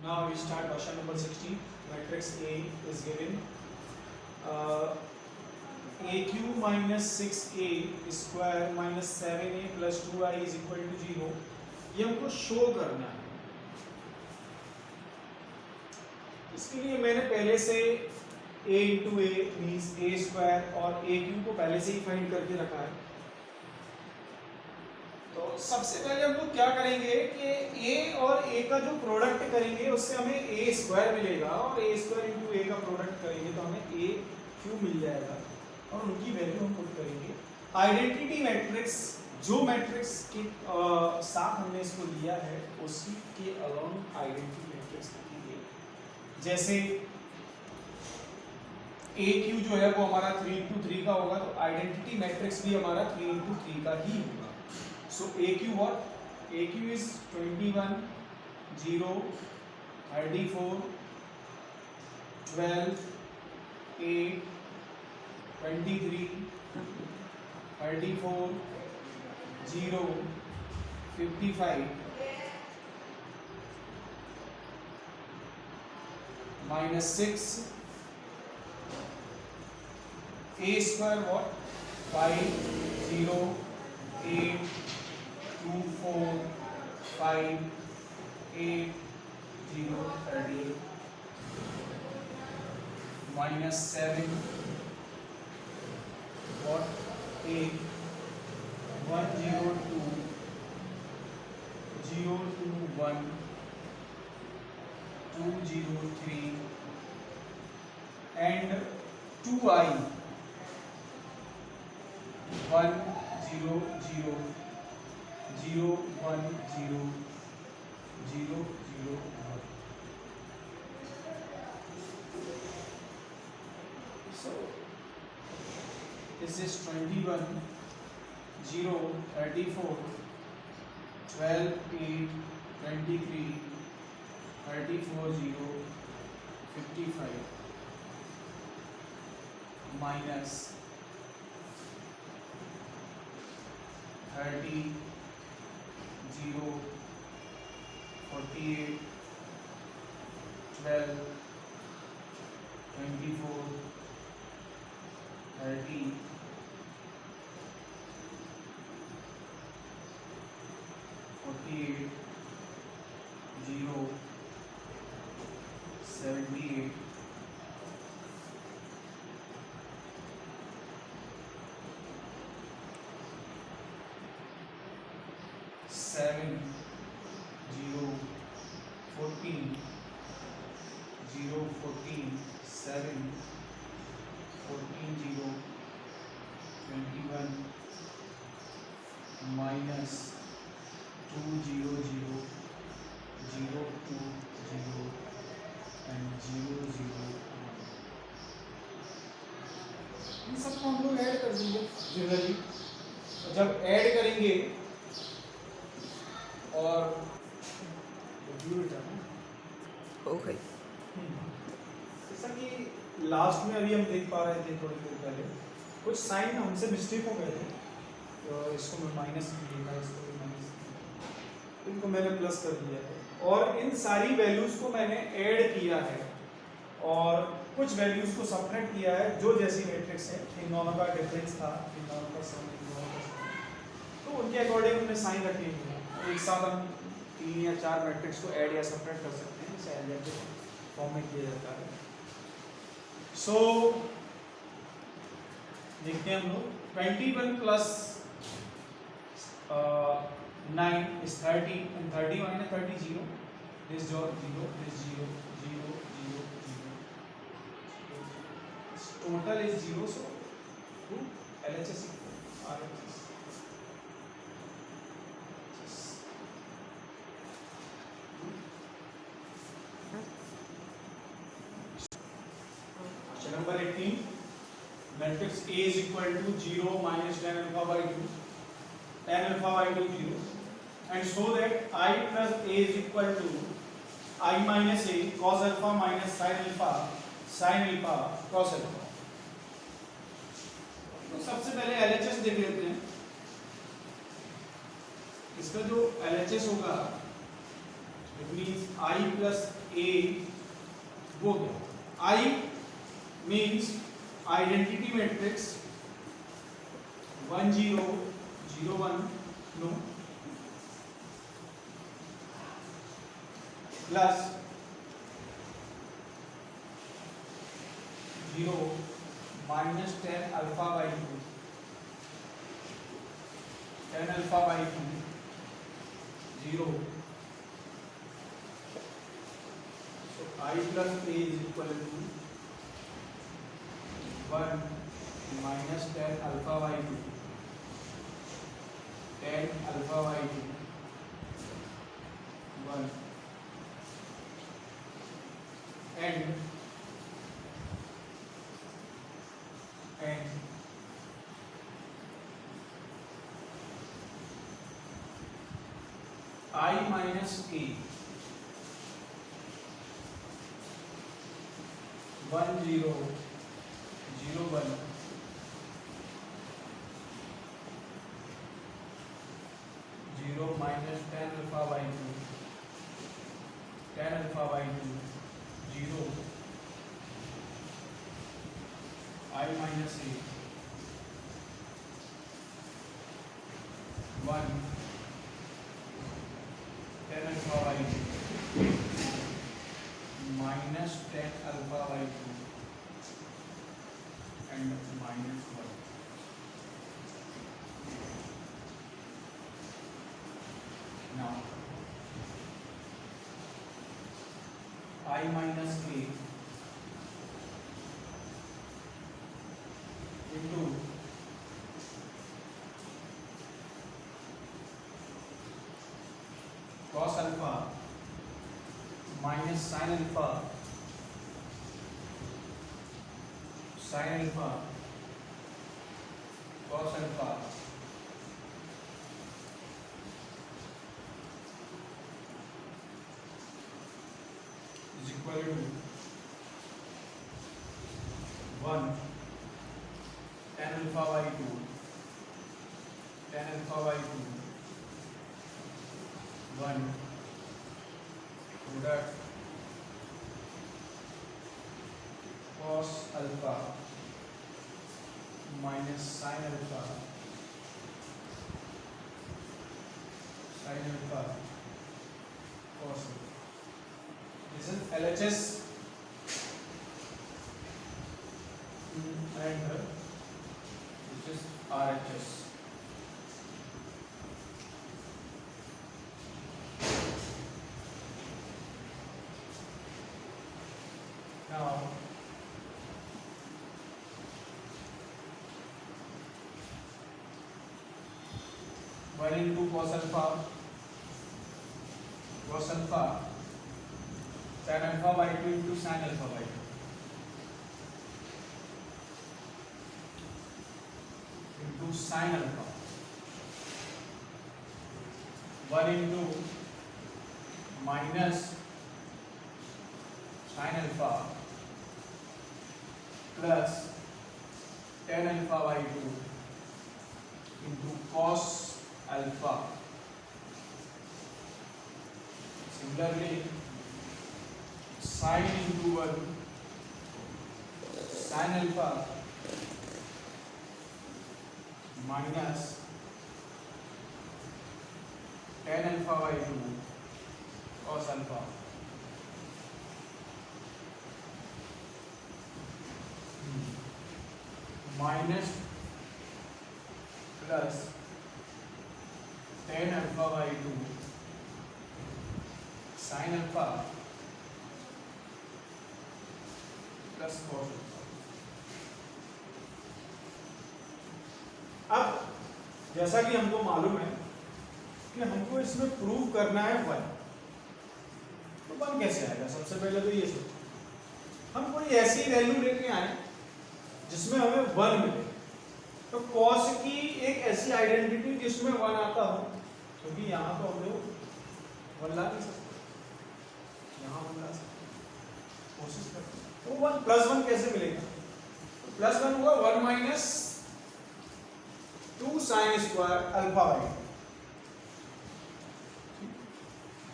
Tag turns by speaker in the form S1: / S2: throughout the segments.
S1: Now we start question number 16. Matrix A is given. AQ minus 6A square minus 7A plus 2I is equal to 0. ये हमको show करना है. इसके लिए मैंने पहले से a into A means A square और ए क्यू को पहले से ही फाइंड करके रखा है. तो सबसे पहले हम लोग क्या करेंगे कि a और a का जो प्रोडक्ट करेंगे उससे हमें a स्क्वायर मिलेगा और a स्क्वायर इंटू a का प्रोडक्ट करेंगे तो हमें a क्यूब मिल जाएगा और उनकी वैल्यू हम पुट करेंगे. आइडेंटिटी मैट्रिक्स जो मैट्रिक्स के साथ हमने इसको लिया है उसी के अलोंग आइडेंटिटी मैट्रिक्स लिखेंगे. जैसे a क्यू जो है वो हमारा 3 इंटू 3 का होगा तो आइडेंटिटी मैट्रिक्स भी हमारा 3 इंटू 3 का ही होगा. So AQ what? AQ is 21, 0, 34, 12, 8, 23, 34, 0, 55, minus 6. A square what? 5, 0, 8, 2, 4, 5, 8, 0, 38, minus 7, what? 8, 1, 0, 2, 0, 2, 1, 2, 0, 3, and 2I, 1, 0, 0, 0, 1, 0, 0, 0, 1. So this is 21, 0, 34, 12, 8, 23, 34, 0, 55, minus 30, 0, 48, 12, 24, 30, 48, 0, 78, 7, 0, 14, 0, 14, 7, 14, 0, 21, minus 2, 0, 0, 0, 2, 0, and 0, 0, 1. इन सबको हम लोग ऐड कर देंगे जनरली. जब ऐड करेंगे और
S2: ओके
S1: जैसा कि लास्ट में अभी हम देख पा रहे थे थोड़ी देर पहले कुछ साइन हमसे मिस्टेक हो गए थे. तो इसको मैं माइनस लिखा, इसको भी माइनस, इनको मैंने प्लस कर दिया है और इन सारी वैल्यूज को मैंने ऐड किया है और कुछ वैल्यूज को सबट्रैक्ट किया है जो जैसी मैट्रिक्स है. इन दोनों का डिफरेंस था, इन दोनों का सम, इन दोनों का सम, तो उनके अकॉर्डिंग हमने साइन रखे हुए हैं. एक साथ हम 3 या 4 मैट्रिक्स को ऐड या सबट्रैक्ट कर सकते हैं. जैसे अलजेब्रिक फॉर्म में किया जाता है. सो देखते हैं हम लोग 21 plus 9 is 30 and 30 minus 30 0. This 0, this 0, 0, 0, 0. Total is 0, so who? LHS RHS. Question number 18. Matrix A is equal to 0 minus tan alpha by 2, tan alpha by 2 0, and so that I plus A is equal to I minus A cos alpha minus sin alpha cos alpha. तो सबसे पहले LHS देख लेते हैं. इसका जो LHS होगा it means I plus A वो क्या, I means identity matrix 1 0 0 1 no plus 0 minus 10 alpha by 2 10 alpha by 2 0 so I plus a is equal to 1 minus 10 alpha by 2 10 alpha by 2 1 and I minus a 1 0 0 1 0 minus 10 alpha by 2 10 alpha by 2 0 I minus a 1 10 alpha by 2 minus 10 alpha by 2 and minus 1. Now I minus a into cos alpha minus sin alpha cos alpha is equal to 1 10 alpha by 2 10 alpha by 2 1 product cos alpha minus sin alpha cos alpha. This is LHS and this is RHS. Now one into cos alpha tan alpha by 2 into sin alpha by 2 into sin alpha 1 into minus sin alpha plus tan alpha by 2 into cos alpha. Similarly, sin into 1 sin alpha minus tan alpha by 2 cos alpha minus plus tan alpha by 2 sin alpha plus cos alpha. अब जैसा कि हमको मालूम है कि हमको इसमें prove करना है 1, तो 1 कैसे आएगा? सबसे पहले तो ये सोचो हम कोई ऐसी वैल्यू लेके आए जिसमें हमें 1 मिले, तो cos की एक ऐसी आइडेंटिटी जिसमें 1 आता हो, क्योंकि तो यहाँ तो हम लोग 1 ला नहीं सकते, यहाँ 1 ला सकते, कोशिश करते हैं तो 1 प्लस 1 कैसे मिलेगा? तो प्लस 1 होगा 1 minus 2 sine square alpha by,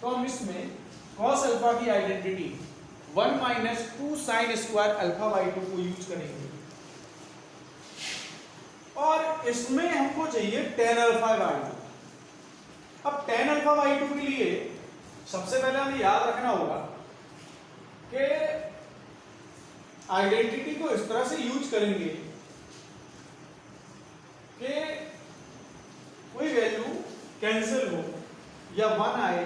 S1: तो हम इसमें cos अल्फा की identity 1 minus 2 sine square alpha by 2 को यूज करेंगे और इसमें हमको चाहिए tan अल्फा बाई 2। अब tan अल्फा बाई 2 के लिए सबसे पहले हमें याद रखना होगा कि आइडेंटिटी को इस तरह से यूज करेंगे कि कोई वैल्यू कैंसिल हो या 1 आए,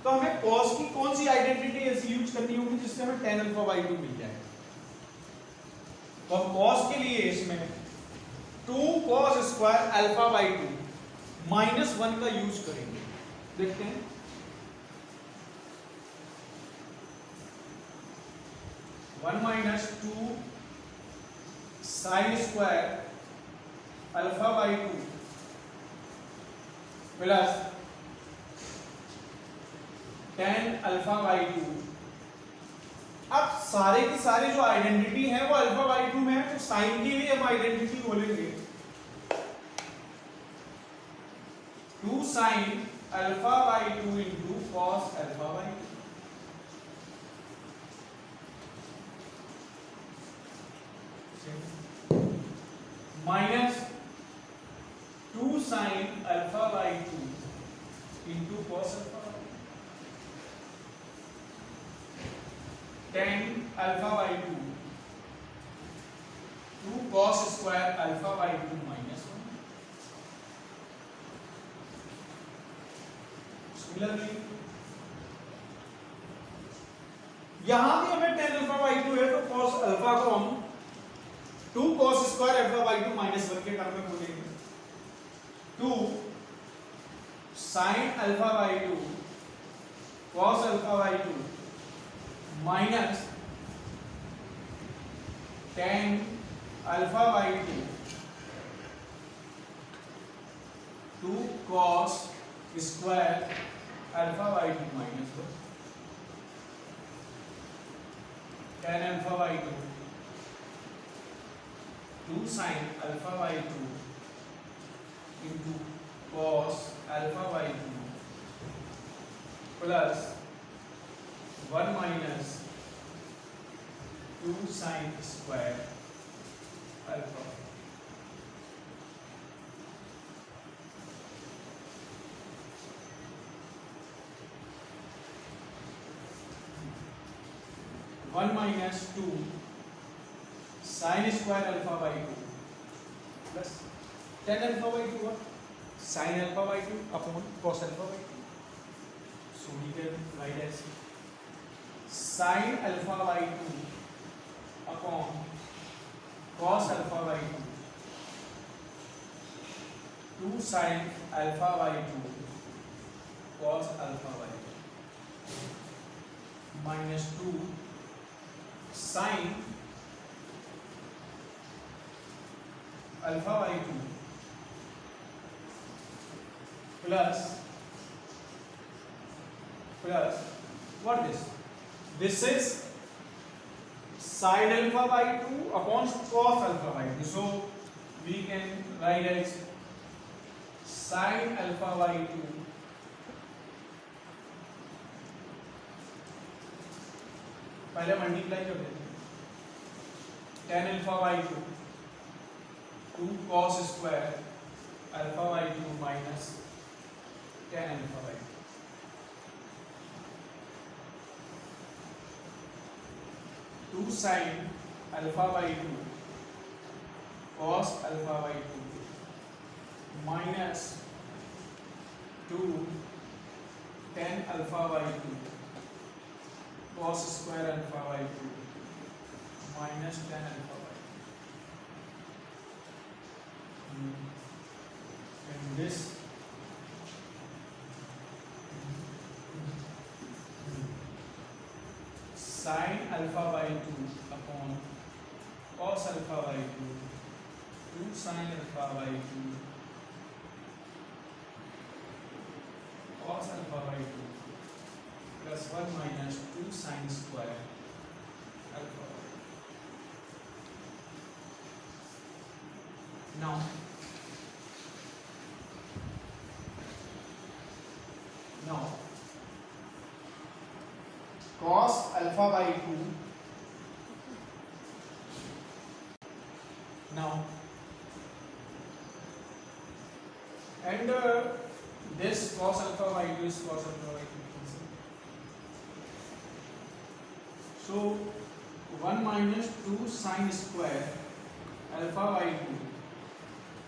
S1: तो हमें cos की कौन सी आइडेंटिटी ऐसी यूज करनी होगी जिससे हमें tan अल्फा बाई 2 मिल जाए। तो हम cos के लिए इसमें 2 cos square alpha by 2 minus 1 का यूज करेंगे। देखते हैं, one minus 2 sine square alpha by 2 plus tan alpha by 2। अब सारे की सारी जो आइडेंटिटी है वो अल्फा बाई 2 में है, तो साइन की भी हम आइडेंटिटी बोलेंगे 2 sine alpha by 2 into cos alpha by 2 minus 2 sine alpha by 2 into cos alpha by 2 tan alpha by 2 2 cos square alpha by 2 minus 1। Similarly यहां भी हमें tan अल्फा बाई 2 है, तो cos अल्फा को हम 2 cos square alpha by 2 minus 1 के term में बोलेंगे 2 sin alpha by 2 cos alpha by 2 minus tan alpha by 2 cos square alpha by 2 minus 1 tan alpha by 2 sin alpha by 2 into cos alpha by 2 plus 1 minus 2 sin square alpha. One minus 2 sine square alpha by 2 plus tan alpha by 2 sine alpha by 2 upon cos alpha by 2। So we can write as sine alpha by 2 upon cos alpha by 2 2 sine alpha by 2 cos alpha by 2 minus 2 sine alpha by 2 plus what this is sin alpha by 2 upon cos alpha by 2, so we can write as sin alpha by 2 पहले multiply कर देते हैं tan alpha by 2 2 cos square alpha by 2 minus tan alpha by 2 2 sin alpha by 2 cos alpha by 2 minus 2 tan alpha by 2 cos square alpha by 2 minus tan alpha by 2 and this sin alpha by 2 upon cos alpha by 2 2 sin alpha by 2 cos alpha by 2 plus 1 minus 2 sin square alpha. now cos alpha by 2. Now and this cos alpha by 2 is cos alpha by 2. So 1 minus 2 sin square alpha by 2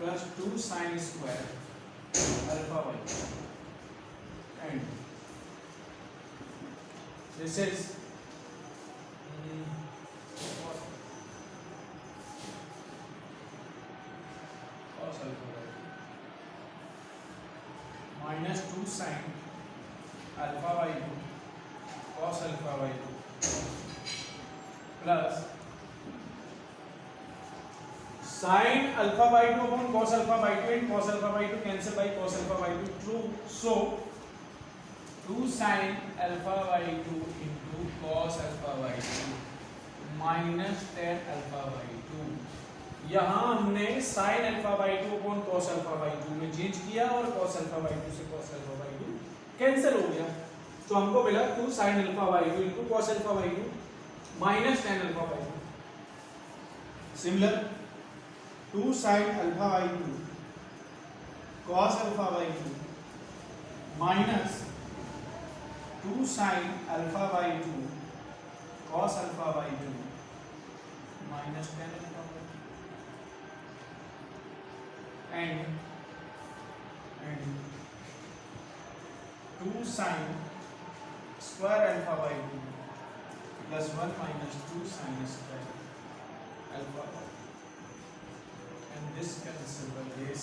S1: plus 2 sin square alpha by 2, and this is cos alpha by 2 minus 2 sin alpha by 2 cos alpha by 2 plus sin alpha by 2 upon cos alpha by 2, and cos alpha by 2 cancel by cos alpha by 2, true. So 2 sin alpha by 2 into cos alpha by 2 minus tan alpha by 2. यहाँ हमने sin alpha by 2 upon cos alpha by 2 में change किया और cos alpha by 2 से cos alpha by 2 cancel हो गया, तो हमको मिला 2 sin alpha by 2 into cos alpha by 2 minus tan alpha by 2. Similar 2 sin alpha by 2 cos alpha by 2 minus 2 sin alpha by 2 cos alpha by 2 minus tan alpha by 2, and 2 sin square alpha by 2 plus 1 minus 2 sin square alpha by 2. And this cancel by this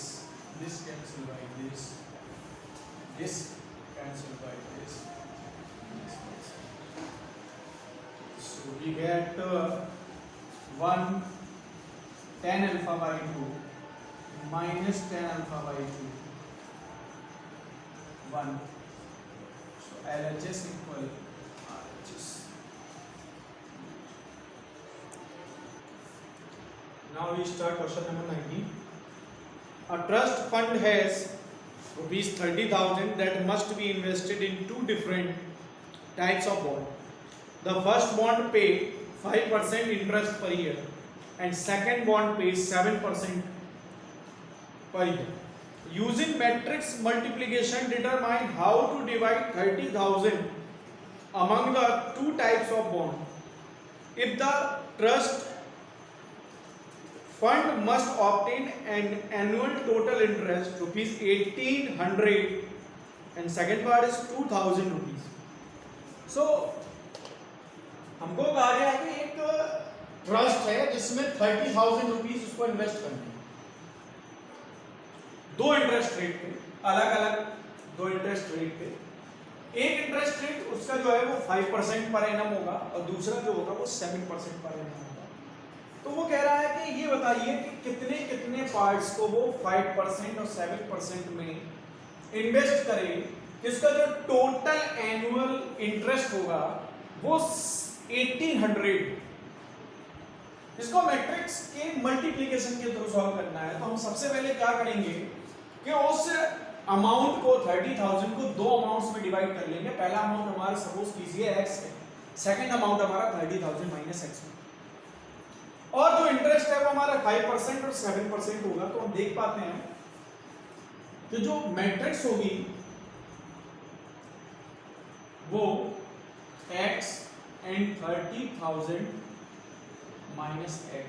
S1: cancel by this cancel by this. So we get 1 tan alpha by 2 minus tan alpha by 2 1. So LHS equal RHS. Now we start question number 19. A trust fund has rupees 30,000 that must be invested in two different types of bond. The first bond pays 5% interest per year, and second bond pays 7% per year. Using matrix multiplication, determine how to divide 30,000 among the two types of bond. If the trust fund must obtain an annual total interest rupees 1800 and second part is 2000 rupees. So हमको कहा गया है कि एक trust है जिसमें 30,000 rupees उसको invest करने हैं। दो इंटरेस्ट रेट पे, अलग अलग दो इंटरेस्ट रेट पे, एक इंटरेस्ट रेट उसका जो है वो 5% पर एनम होगा और दूसरा जो होगा वो 7% पर एनम होगा। तो वो कह रहा है कि ये बताइए कि कितने कितने पार्ट्स को वो 5% और 7% में इन्वेस्ट करे, जिसका जो टोटल एनुअल इंटरेस्ट होगा वो 1800। इसको मैट्रिक्स के मल्टीप्लिकेशन के थ्रू सॉल्व करना है। तो हम सबसे पहले क्या करेंगे कि उस अमाउंट को 30,000 को दो अमाउंट्स में डिवाइड कर लेंगे। पहला अमाउंट हमारा सपोज कीजिए x है, सेकंड अमाउंट हमारा 30,000 माइनस x है, और जो इंटरेस्ट है वो हमारा 5% और 7% होगा। तो हम देख पाते हैं कि जो मैट्रिक्स होगी वो x एंड 30,000 माइनस x,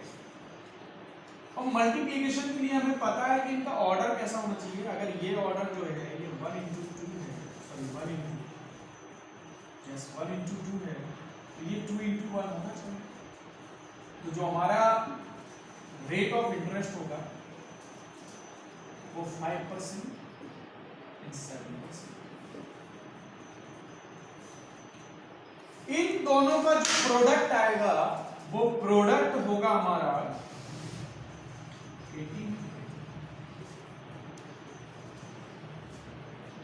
S1: और मल्टीप्लिकेशन के लिए हमें पता है कि इनका ऑर्डर कैसा होना चाहिए। अगर ये ऑर्डर जो है ये 1 into 2 है, सॉरी 1 into 2 है, तो ये 2 into 1 होना चाहिए। तो जो हमारा रेट ऑफ इंटरेस्ट होगा वो 5% एंड 7%। इन दोनों का जो प्रोडक्ट आएगा वो प्रोडक्ट होगा हमारा 18।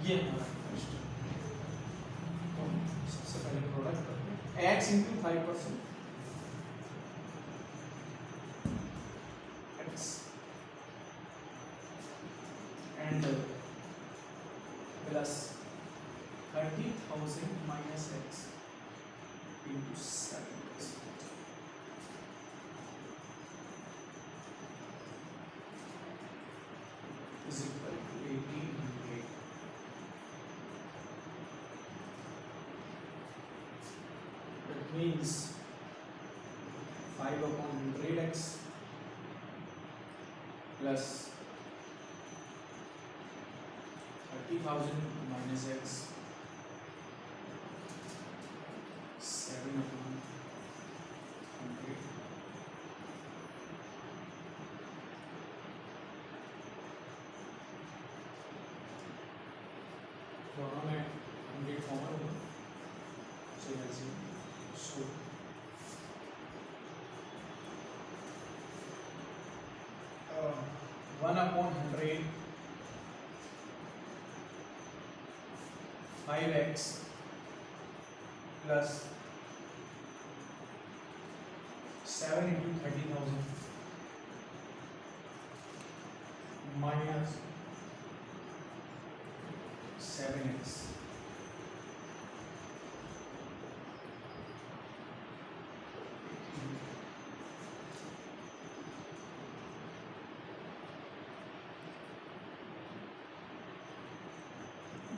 S1: ये हमारा इंटरेस्ट। तो सबसे पहले प्रोडक्ट करते हैं x into 5% x and plus 30,000 minus x into 7% is equal to 1800. That means 5 upon 100x plus 30,000 minus x 7 upon 100 दोनों में 100 कॉमन होगा so so 1 upon 100 5x plus 7 into 30,000 minus 7x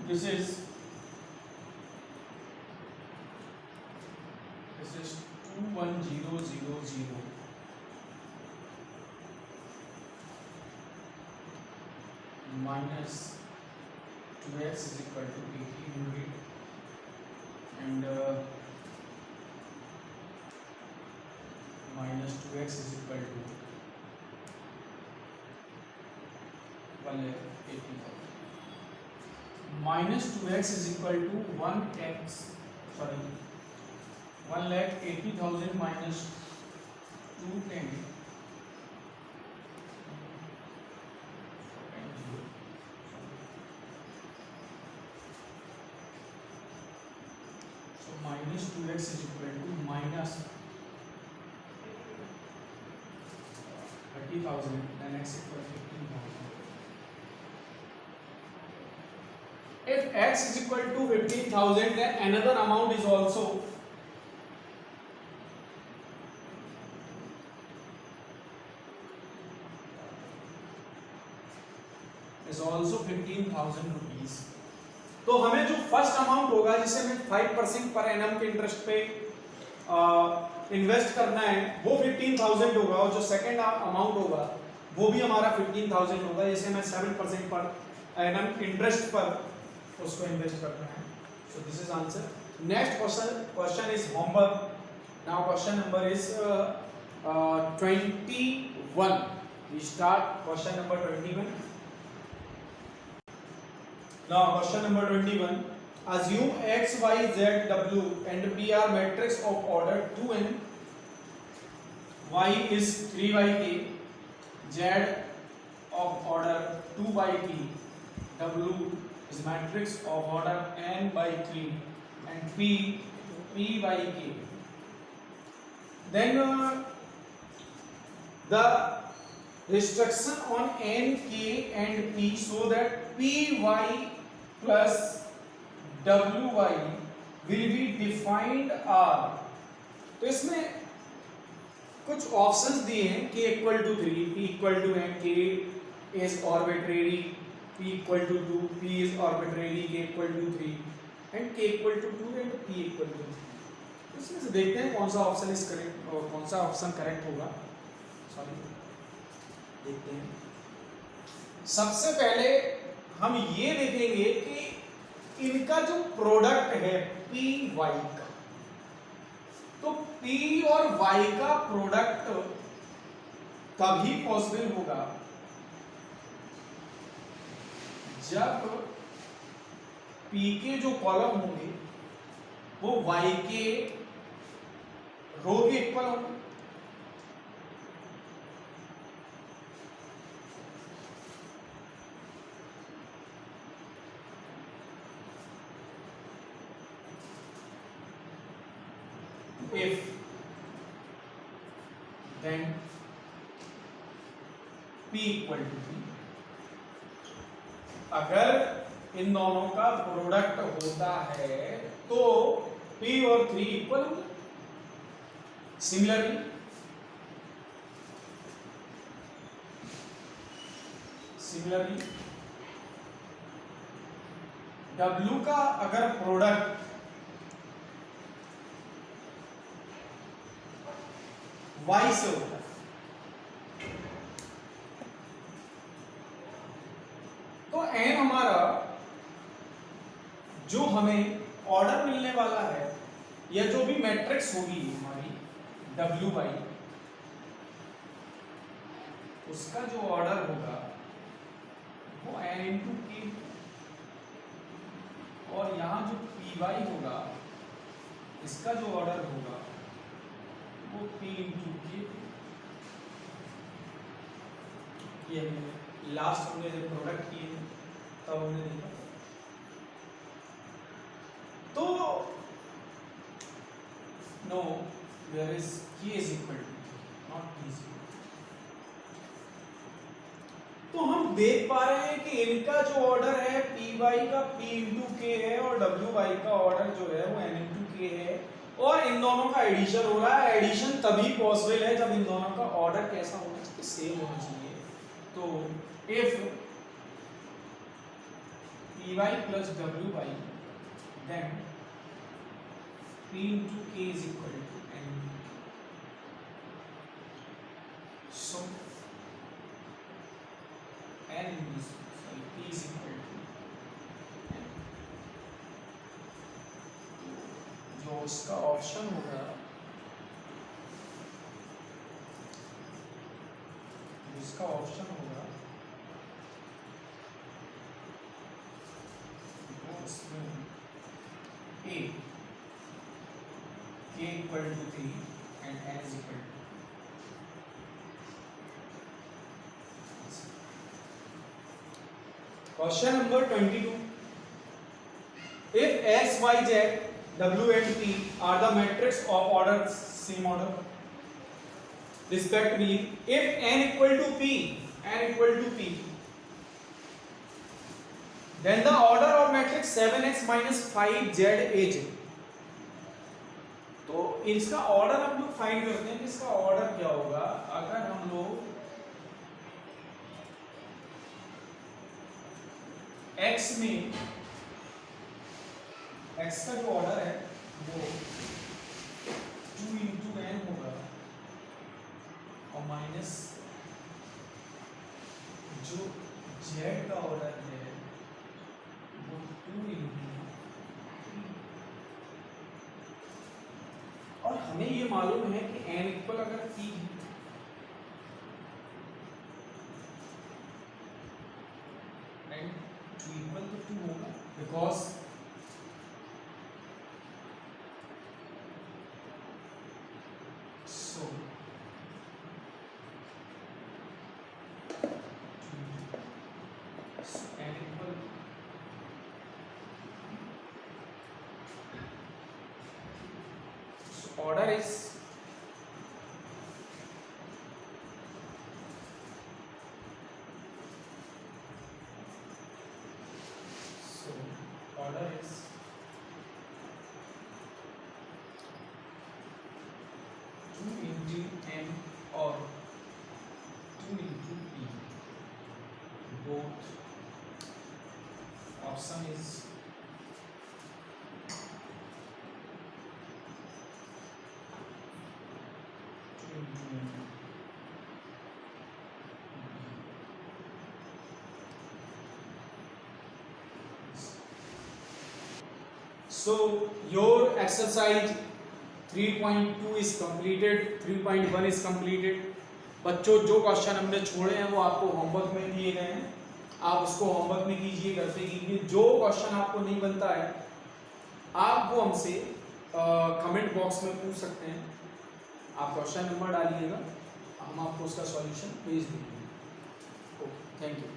S1: this is 21000 minus 2x is equal to 1800 and minus 2x is equal to 1,80,000 minus 2x is equal to 1,80,000 minus 210 so minus 2x is equal to minus 30,000 then x equal to 15,000. If x is equal to 15,000 then another amount is also is also 15,000 rupees. तो हमें जो first amount होगा जिसे हमें 5% per annum के interest पे invest करना है वो 15,000 होगा और जो सेकंड अमाउंट होगा वो भी हमारा 15,000 होगा जिसे हमें 7% पर एनम इंटरेस्ट पर उसको इन्वेस्ट करना है. So this is answer. Next question is homework. Now question number is 21. We start question number 21. Now question number 21. Assume x, y, z, w and p are matrix of order 2n. Y is 3 by k. Z of order 2 by p. W is matrix of order n by 3 and p by k. Then the restriction on n, k and p so that py plus wy will be defined are. तो इसमें कुछ options दिए हैं k equal to 3, p equal to n, k is arbitrary, p equal to 2, p is arbitrary, k equal to 3 and k equal to 2 and p equal to 3. इसमें से देखते हैं कौन सा ऑप्शन इज करेक्ट और कौन सा ऑप्शन करेक्ट होगा. सॉरी देखते हैं. सबसे पहले हम ये देखेंगे कि इनका जो प्रोडक्ट है पी वाई का, तो पी और वाई का प्रोडक्ट तभी पॉसिबल होगा जब पी के जो कॉलम होंगे वो वाई के रो के इक्वल होंगे. If then P equal to 3. अगर इन दोनों का प्रोडक्ट होता है तो P और 3 इक्वल होंगे. सिमिलरली W का अगर प्रोडक्ट Y से होता है तो N हमारा जो हमें ऑर्डर मिलने वाला है या जो भी मैट्रिक्स होगी हमारी WY उसका जो ऑर्डर होगा वो N इंटू K और यहां जो PY होगा इसका जो ऑर्डर होगा वो P इंटू K। ये लास्ट हमने जब प्रोडक्ट किए तब हमने देखा तो no where is K is equal to not P is equal. तो हम देख पा रहे हैं कि इनका जो ऑर्डर है PY का P इंटू K है और WY का ऑर्डर जो है वो N इंटू K है और इन दोनों का एडिशन हो रहा है। एडिशन तभी पॉसिबल है जब इन दोनों का ऑर्डर कैसा होना चाहिए, सेम होना चाहिए। तो if PY plus WY then P into K is equal to N। So N is P is equal to N। जो उसका ऑप्शन होगा जिसका ऑप्शन होगा वो उसमें A K equal to 3 and N is equal to Question number 22. If X, Y, Z, W and P are the matrix of order same order, respectively, if N equal to P, then the order of matrix 7x minus 5zaj। तो इसका order हम लोग find करते हैं कि इसका order क्या होगा अगर हम लोग x में x का जो ऑर्डर है वो 2 इंटू n होगा और माइनस जो z का ऑर्डर है वो 2 इंटू और हमें ये मालूम है कि n इक्वल अगर p है and 2 इक्वल तो 2 होगा because so n equal so order is order is 2 into n or 2 into p, both option is So your exercise 3.2 is completed, 3.1 is completed। बच्चों जो क्वेश्चन हमने छोड़े हैं वो आपको होमवर्क में दिए गए हैं, आप उसको होमवर्क में कीजिए, घर पे कीजिए। जो क्वेश्चन आपको नहीं बनता है आप वो हमसे कमेंट बॉक्स में पूछ सकते हैं। आप क्वेश्चन नंबर डालिएगा, हम आपको उसका सॉल्यूशन भेज देंगे। Okay, thank you.